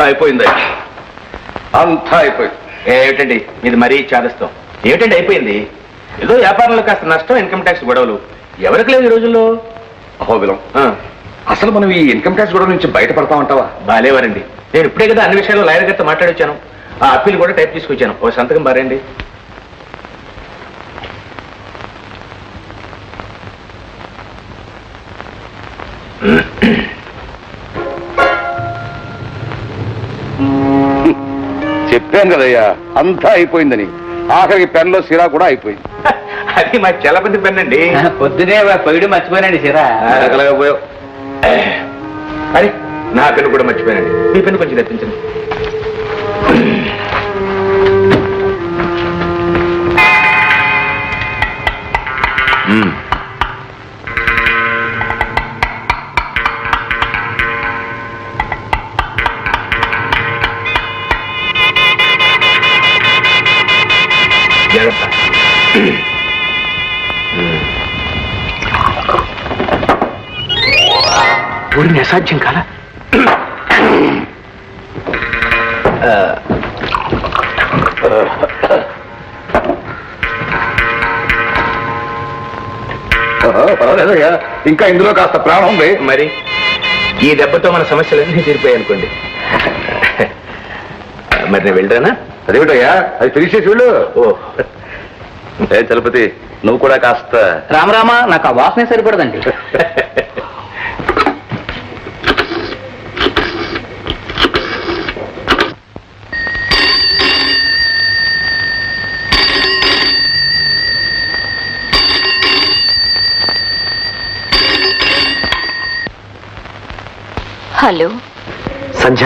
అయిపోయిందయ్యా, అంతా అయిపోయింది. ఏమిటండి ఇది మరీ చాదస్తాం? ఏమిటండి అయిపోయింది? ఏదో వ్యాపారంలో కాస్త నష్టం, ఇన్కమ్ ట్యాక్స్ గొడవలు. ఎవరికి లేదు ఈ రోజుల్లో. అహోబిలం, అసలు మనం ఈ ఇన్కమ్ ట్యాక్స్ గొడవ నుంచి బయటపడతామంటావా? బాలేవారండి. నేను ఇప్పుడే కదా అన్ని విషయాల్లో లాయర్ గారితో మాట్లాడొచ్చాను. ఆ అప్పీల్ కూడా టైప్ తీసుకొచ్చాను. ఓ సంతకం బారేండి. చెప్పాను కదయ్యా, అంతా అయిపోయిందని. ఆఖరికి పెన్లో సిరా కూడా అయిపోయింది. అది మా చలపతి పెన్ అండి. పొద్దునే పొయ్యి మర్చిపోయానండి సిరా. పోయావు. అరే నా పెన్ను కూడా మర్చిపోయానండి. మీ పెన్ను కొంచెం తెప్పించండి. ఊరిని అసాధ్యం కాలా? పర్వాలేదయ్యా, ఇంకా ఇందులో కాస్త ప్రాణం ఉంది. మరి ఈ దెబ్బతో మన సమస్యలన్నీ తీరిపోయాయి అనుకోండి. మరి నేను వెళ్ళరానా? అదేమిటయ్యా, అది తెలిసేసి వెళ్ళు. ఓ చలపతి, నువ్వు కూడా కాస్త. రామరామా, నాకు ఆ వాసనే సరిపడదండి. హలో సంధ్య,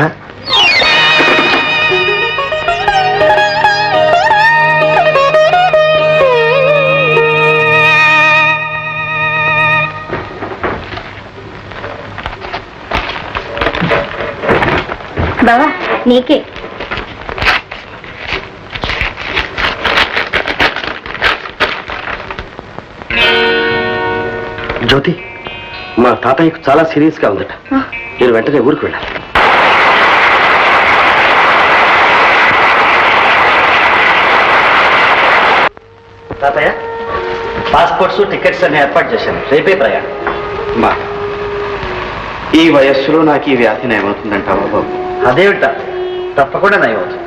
బావా నీకే. జ్యోతి, మా తాతయ్యకు చాలా సీరియస్ గా ఉందట. నేను వెంటనే ఊరికి వెళ్ళాలి. తాతయ్య, పాస్పోర్ట్స్ టికెట్స్ అన్ని ఏర్పాటు చేశాను. రేపే ప్రయాణం. మా ఈ వయస్సులో నాకు ఈ వ్యాధి నయమవుతుందంటావా బాబు? అదేమిట, తప్పకుండా నయమవుతుంది.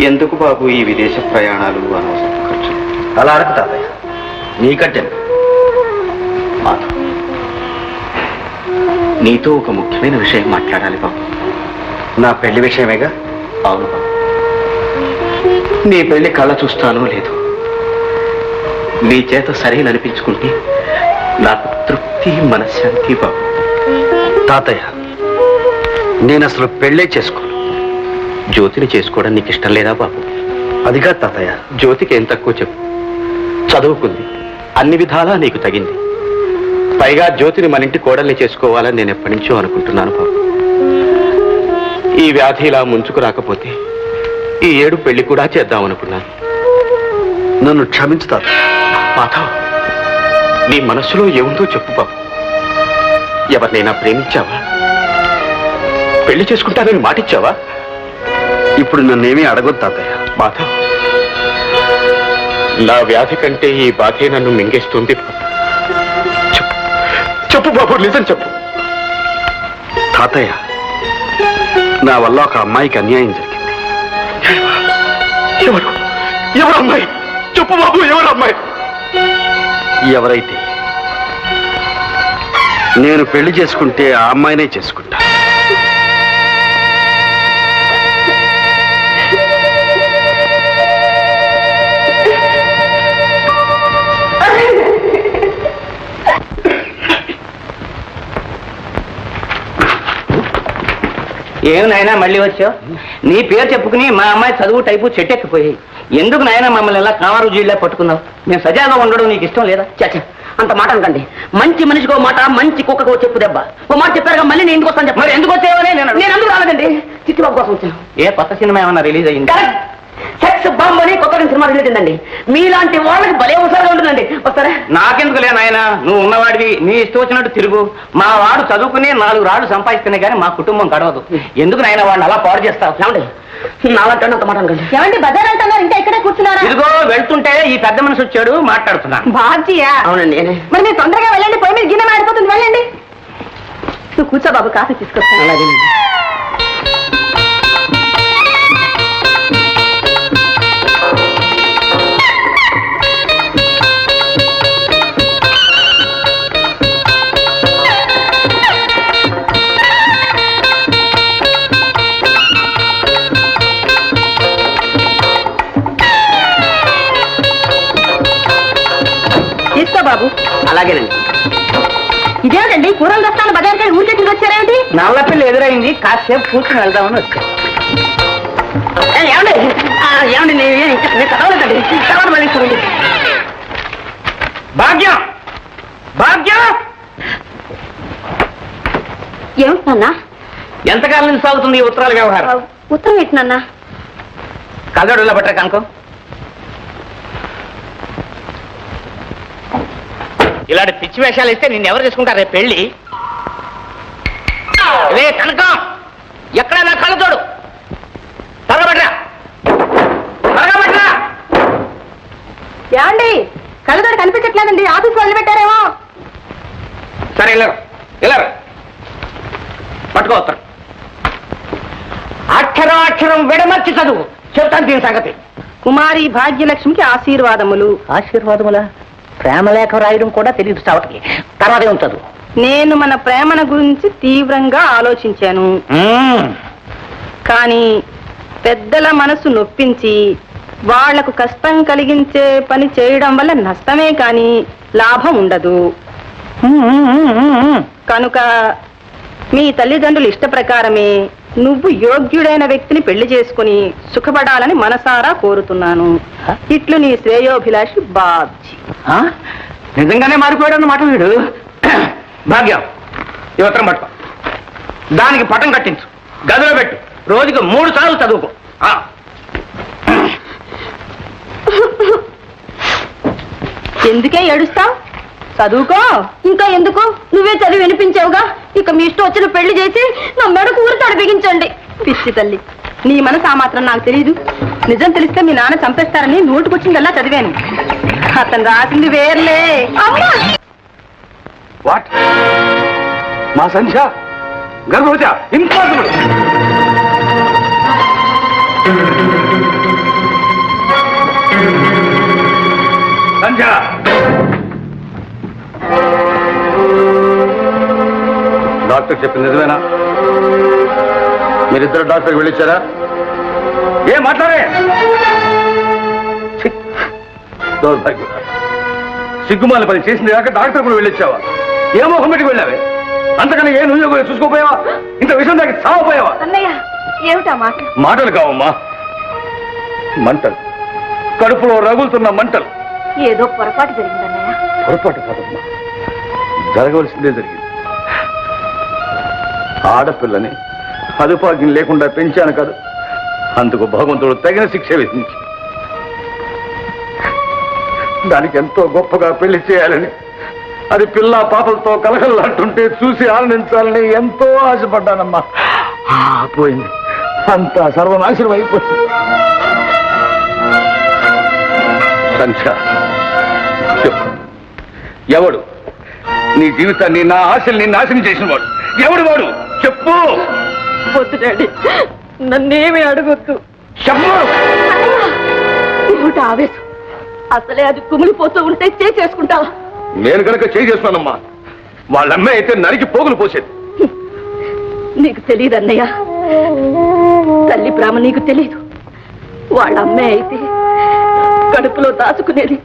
ఎందుకు బాబు ఈ విదేశ ప్రయాణాలు, అనవసరం ఖర్చు? అలా అడగ తాతయ్య, నీకంటే మాధవ్, నీతో ఒక ముఖ్యమైన విషయం మాట్లాడాలి బాబు. నా పెళ్లి విషయమేగా? అవును బాబు. నీ పెళ్లి కళ్ళ చూస్తానో లేదు, నీ చేత సరైన అనిపించుకుంటే నాకు తృప్తి, మనశ్శాంతి బాబు. తాతయ్య, నేను అసలు పెళ్ళే చేసుకోను. జ్యోతిని చేసుకోవడం నీకు ఇష్టం లేదా బాబు? అదిగా తాతయ్య, జ్యోతికి ఏం తక్కువ చెప్పు. చదువుకుంది, అన్ని విధాలా నీకు తగింది. పైగా జ్యోతిని మన ఇంటి కోడల్ని చేసుకోవాలని నేను ఎప్పటి నుంచో అనుకుంటున్నాను బాబు. ఈ వ్యాధి ఇలా ముంచుకు రాకపోతే ఈ ఏడు పెళ్లి కూడా చేద్దామనుకున్నాను. నన్ను క్షమించు తాతయ్య. మాధవ్, నీ మనస్సులో ఏముందో చెప్పు బాబు. ఎవరినైనా ప్రేమించావా? పెళ్లి చేసుకుంటానని మాటిచ్చావా? ఇప్పుడు నన్నేమీ అడగొద్దు తాతయ్య. మాధవ్, నా వ్యాధి కంటే ఈ బాధే నన్ను మింగేస్తుంది. చెప్పు చెప్పు బాబు, నిజం చెప్పు. తాతయ్య, నా వల్ల ఒక అమ్మాయికి అన్యాయం జరిగింది. ఎవరు ఎవరు అమ్మాయి? చెప్పు బాబు, ఎవరు అమ్మాయి? ఎవరైతే నేను పెళ్లి చేసుకుంటే ఆ అమ్మాయినే చేసుకుంటా. ఏం నాయనా మళ్ళీ వచ్చావు? నీ పేరు చెప్పుకుని మా అమ్మాయి చదువు టైపు చెట్టెక్కిపోయాయి. ఎందుకు నాయనా మమ్మల్ని ఎలా కామారు జీళ్ళ పట్టుకున్నావు? మేము సజాగా ఉండడం నీకు ఇష్టం లేదా? చచ్చ, అంత మాట అనకండి. మంచి మనిషికో మాట, మంచి కుక్కకో చెప్పు దెబ్బ. ఓ మాట చెప్పారుగా, మళ్ళీ నేను ఎందుకు వస్తాను చెప్ప. మరి ఎందుకు వచ్చావని నేను ఎందుకు రాలేదండి. చిట్టిబాబు కోసం వచ్చాను. ఏ కొత్త సినిమా ఏమన్నా రిలీజ్ అయ్యింది? సెక్స్ బాంబని కొత్తగా సినిమా రిలీజ్ అయిందండి. మీలాంటి వాళ్ళకి భలే అవసరంగా ఉంటుందండి. వస్తారా? నాకెందుకు లే నాయన, నువ్వు ఉన్నవాడివి, నీ ఇష్టం వచ్చినట్టు తిరుగు. మా వాడు చదువుకుని 4 రాళ్ళు సంపాదిస్తేనే కానీ మా కుటుంబం గడవదు. ఎందుకు నాయన వాడిని అలా పాడు చేస్తావు? ఏమండి నాలంటే అంత మాట అనుకోండి. ఏమండి బజార్ వెళ్తున్నారు, ఇంకా ఇక్కడే కూర్చున్నారా? ఇదిగో వెళ్తుంటే ఈ పెద్ద మనిషి వచ్చాడు, మాట్లాడుతున్నా. బాధ్యా? అవునండి. మరి మీరు తొందరగా వెళ్ళండి, పోయి మీరు గిన్నె మాడిపోతుంది, వెళ్ళండి. నువ్వు కూర్చో బాబు, కాఫీ తీసుకొస్తాను. అలాగే. తీసుకో బాబు. అలాగేనండి. ఇదేంటండి కూరలు తెస్తాను బజార్కి వెళ్ళి ఊరికే తీసుకొచ్చారేమిటి? నల్ల పిల్ల ఎదురైంది, కాసేపు కూర్చుని వెళ్దామని వచ్చా. ఏమండి ఏమండి నేను చదవలేదండి, చదవడం మళ్ళీ చూడండి. భాగ్యం భాగ్యం, ఏమిటన్నా? ఎంతకాలం నుంచి సాగుతుంది ఈ ఉత్తరాల వ్యవహారం? ఉత్తరం ఏంటన్నా? కళ్ళడోళ్ళ బట్ట కనుకో. ఇలాంటి పిచ్చి వేషాలు ఇస్తే నిన్ను ఎవరు చేసుకుంటారు రేపు పెళ్ళి? రే కనకం, ఎక్కడ నా కళ్ళ తోడు తరగబట్రా, తరగబట్రా. ఏమండి కళ్ళతోడు కనిపించట్లేదండి, ఆఫీస్ వదిలిపెట్టారేమో. సరే వెళ్ళరు వెళ్ళరు, పట్టుకోవస్తారు. అక్షరం అక్షరం విడమర్చి చదువు, చెప్తాను దీని సంగతి. కుమారి భాగ్యలక్ష్మికి ఆశీర్వాదములు. ఆశీర్వాదములా? ప్రేమలేఖ రాయడం కూడా తెలియదు చావటికి. తర్వాత ఏముంటుంది? నేను మన ప్రేమను గురించి తీవ్రంగా ఆలోచించాను, కానీ పెద్దల మనసు నొప్పించి వాళ్లకు కష్టం కలిగించే పని చేయడం వల్ల నష్టమే కాని లాభం ఉండదు. కనుక మీ తల్లిదండ్రుల ఇష్ట ప్రకారమే నువ్వు యోగ్యుడైన వ్యక్తిని పెళ్లి చేసుకుని సుఖపడాలని మనసారా కోరుతున్నాను. ఇట్లు నీ శ్రేయోభిలాషి బాబ్జీ. నిజంగానే మారిపోయాడు అన్నమాట వీడు. భాగ్యం, ఈ ఉత్తరం పట్టుకో, దానికి పటం కట్టించు, గదిలో పెట్టు, రోజుకు 3 సార్లు చదువుకో. ఎందుకే ఏడుస్తావు? చదువుకో. ఇంకా ఎందుకు? నువ్వే చదివి వినిపించావుగా, ఇక మీ ఇష్టం వచ్చిన పెళ్లి చేసి నా మెడకు ఊరితాడు బిగించండి. పిచ్చి తల్లి, నీ మనసు ఆ మాత్రం నాకు తెలియదు. నిజం తెలిస్తే మీ నాన్న చంపేస్తారని నోటుకొచ్చిందల్లా చదివాను. అతను రాసింది వేర్లే. అమ్మా! వాట్? మా సంధ్య గర్భవతి? ఇంపాసిబుల్. సంధ్య, డాక్టర్ చెప్పింది నిజమేనా? మీరిద్దరు డాక్టర్కి వెళ్ళిచ్చారా? ఏం మాట్లాడే? దౌర్భాగ్యం, సిగ్గుమాల పని చేసింది కాక డాక్టర్ కూడా వెళ్ళొచ్చావా? ఏ మొహం పెట్టుకు వెళ్ళావే? అంతకన్నా ఏ నువ్వు చూసుకోపోయావా? ఇంత విషయం దానికి సావపోయావా? అన్నయ్య, ఏమిటా మాట? మాటలు కావమ్మా, మంటలు, కడుపులో రగులుతున్న మంటలు. ఏదో పొరపాటు జరిగిందన్నయ్య. పొరపాటు కాదమ్మా, జరగవలసిందే జరిగింది. ఆడపిల్లని అదుపాగ్యం లేకుండా పెంచాను కాదు, అందుకు భగవంతుడు తగిన శిక్ష విధించి దానికి ఎంతో గొప్పగా పెళ్లి చేయాలని, అది పిల్ల పాపలతో కలకల్లాంటుంటే చూసి ఆనందించాలని ఎంతో ఆశపడ్డానమ్మా. పోయింది, అంతా సర్వనాశనం అయిపోయింది. సంధ్య, చెప్పు, ఎవడు నీ జీవితాన్ని, నా ఆశల్ని నాశనం చేసిన వాడు ఎవడు? వాడు చెప్పు. వద్దు డాడీ, నన్నేమీ అడగొద్దు. చెప్పు. ఏమిటి ఆవేశం? అసలే అది కుమిలిపోతూ ఉంటే చేసుకుంటావా? నేను కనుక చేస్తున్నానమ్మా, వాళ్ళ అమ్మాయి అయితే నరికి పోగులు పోసేది. నీకు తెలియదు అన్నయ్య, తల్లి ప్రేమ నీకు తెలీదు. వాళ్ళ అమ్మాయి అయితే కడుపులో దాచుకునేది,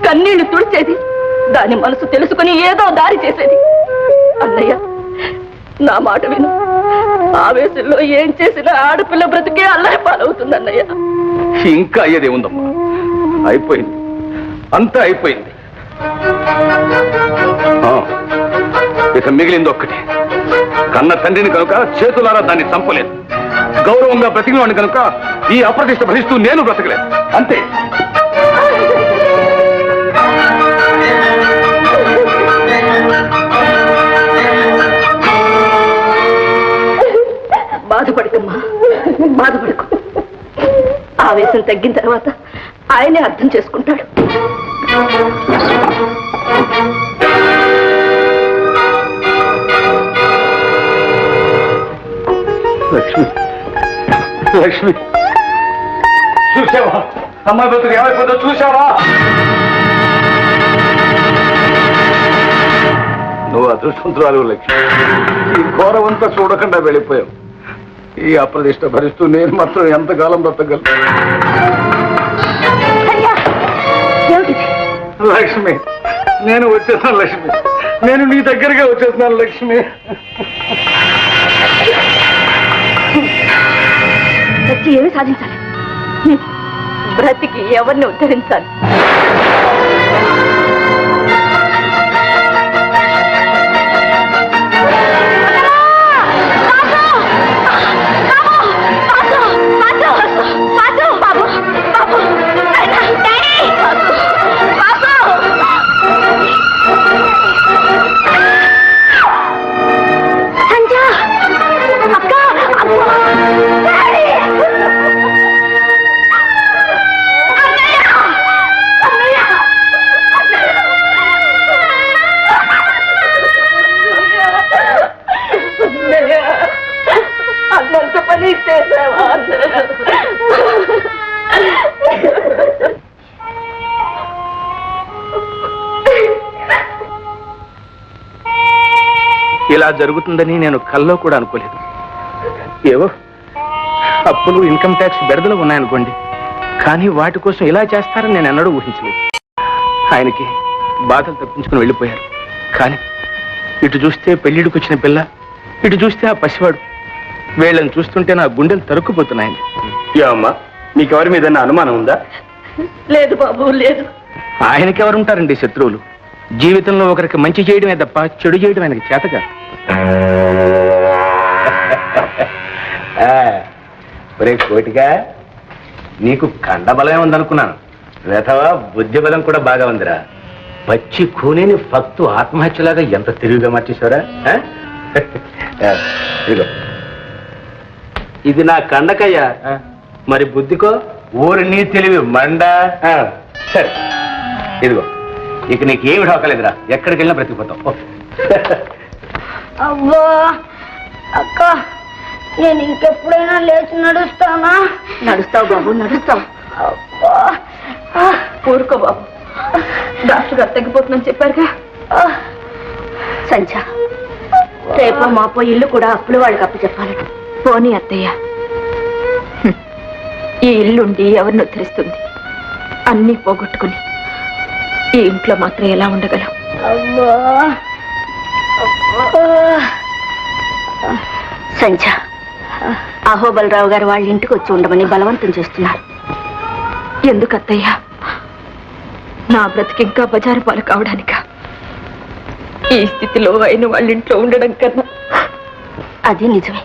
కన్నీళ్లు తుడిచేది, దాని మనసు తెలుసుకుని ఏదో దారి చేసేది. అన్నయ్య, నా మాట విను. ఆవేశంలో ఏం చేసినా ఆడపిల్ల బ్రతికే అల్లరి పాలవుతుంది అన్నయ్య. ఇంకా అయ్యేదే ఉందమ్మా, అయిపోయింది, అంతా అయిపోయింది. ఇక మిగిలింది ఒక్కటి, కన్న తండ్రిని కనుక చేతులారా దాన్ని చంపలేదు. గౌరవంగా బ్రతికినాను కనుక ఈ అప్రతిష్ట భరిస్తూ నేను బ్రతకలేదు అంతే. బాధపడకమ్మా, బాధపడకు. ఆవేశం తగ్గిన తర్వాత ఆయనే అర్థం చేసుకుంటాడు. లక్ష్మి, లక్ష్మి, చూసావా అమ్మాయి బతుకు ఏమైపోతుందో చూసావా? నువ్వు అదృష్టవంతురాలు లక్ష్మి. ఈ ఘోరవంతా చూడకుండా వెళ్ళిపోయావు. ఈ అప్రదిష్ట భరిస్తూ నేను మాత్రం ఎంతకాలం బ్రతకగలను? లక్ష్మి, నేను వచ్చేస్తున్నాను లక్ష్మి, నేను నీ దగ్గరగా వచ్చేస్తున్నాను లక్ష్మి. వచ్చి ఏమి సాధించాలి? బ్రతికి ఎవరిని ఉద్ధరించాలి? అన్నంత పని చేసావా? ఇలా జరుగుతుందని నేను కల్లో కూడా అనుకోలేదు. ఏవో అప్పులు, ఇన్కమ్ ట్యాక్స్ బెడదలు ఉన్నాయనుకోండి, కానీ వాటి కోసం ఇలా చేస్తారని నేను ఎన్నడూ ఊహించలేదు. ఆయనకి బాధలు తప్పించుకుని వెళ్ళిపోయారు. కానీ ఇటు చూస్తే పెళ్లిడికి వచ్చిన పిల్ల, ఇటు చూస్తే ఆ పసివాడు, వీళ్ళని చూస్తుంటే నా గుండెలు తరుక్కుపోతున్నాయండి. అమ్మా, మీకెవరి మీద అనుమానం ఉందా? లేదు బాబు, లేదు. ఆయనకెవరుంటారండి శత్రువులు? జీవితంలో ఒకరికి మంచి చేయడమే తప్ప చెడు చేయడం ఆయనకి చేతగా. ఒరే కోటిగా, నీకు కండబలమే ఉందనుకున్నాను. వేతవా బుద్ధి బలం కూడా బాగా ఉందిరా. పచ్చి కూనేని ఫక్తు ఆత్మహత్యలాగా ఎంత తిరిగిగా మార్చేశారా? ఇదిగో, ఇది నా కండకయ్యా, మరి బుద్ధికో ఊరిని తెలివి మండ. సరే ఇదిగో, ఇక నీకేమి ఢోకలేదురా, ఎక్కడికి వెళ్ళినా బ్రతికిపోతావు. అవ్వా అక్క, నేను ఇంకెప్పుడైనా లేచి నడుస్తానా? నడుస్తావు బాబు, నడుస్తావు. అబ్బా, ఊరుకో బాబు, డాక్టర్ గారు తగ్గిపోతుందని చెప్పారుగా. సంధ్య, రేపో మాపో ఇల్లు కూడా అప్పులు వాళ్ళకి అప్పు చెప్పాలి. పోనీ అత్తయ్య, ఈ ఇల్లుండి ఎవరిని ఉద్ధరిస్తుంది? అన్నీ పోగొట్టుకుని ఈ ఇంట్లో మాత్రం ఎలా ఉండగలం? అబ్బా, సంధ్య, అహోబలరావు గారు వాళ్ళ ఇంటికి వచ్చి ఉండమని బలవంతం చేస్తున్నారు. ఎందుకు అత్తయ్య? నా బ్రతికి ఇంకా బజారు పాలు కావడానిక? ఈ స్థితిలో అయిన వాళ్ళ ఇంట్లో ఉండడం కన్నా. అది నిజమే,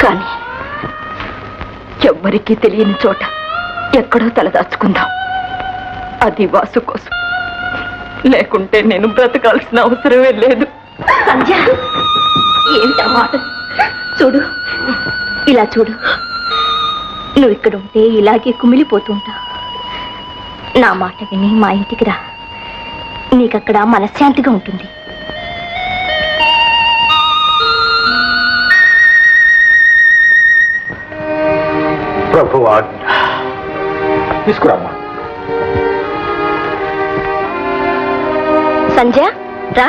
కానీ ఎవ్వరికీ తెలియని చోట ఎక్కడో తలదాచుకుందాం. అది వాసు కోసం, లేకుంటే నేను బ్రతకాల్సిన అవసరమే లేదు. సంధ్య, ఏంటా మాట? చూడు, ఇలా చూడు. నువ్వు ఇక్కడ ఉంటే ఇలాగే కుమిలిపోతుంటా. నా మాట విని మా ఇంటికి రా, నీకక్కడ మనశ్శాంతిగా ఉంటుంది. ప్రభువా, తీసుకురామ్మా. సంధ్య, రా.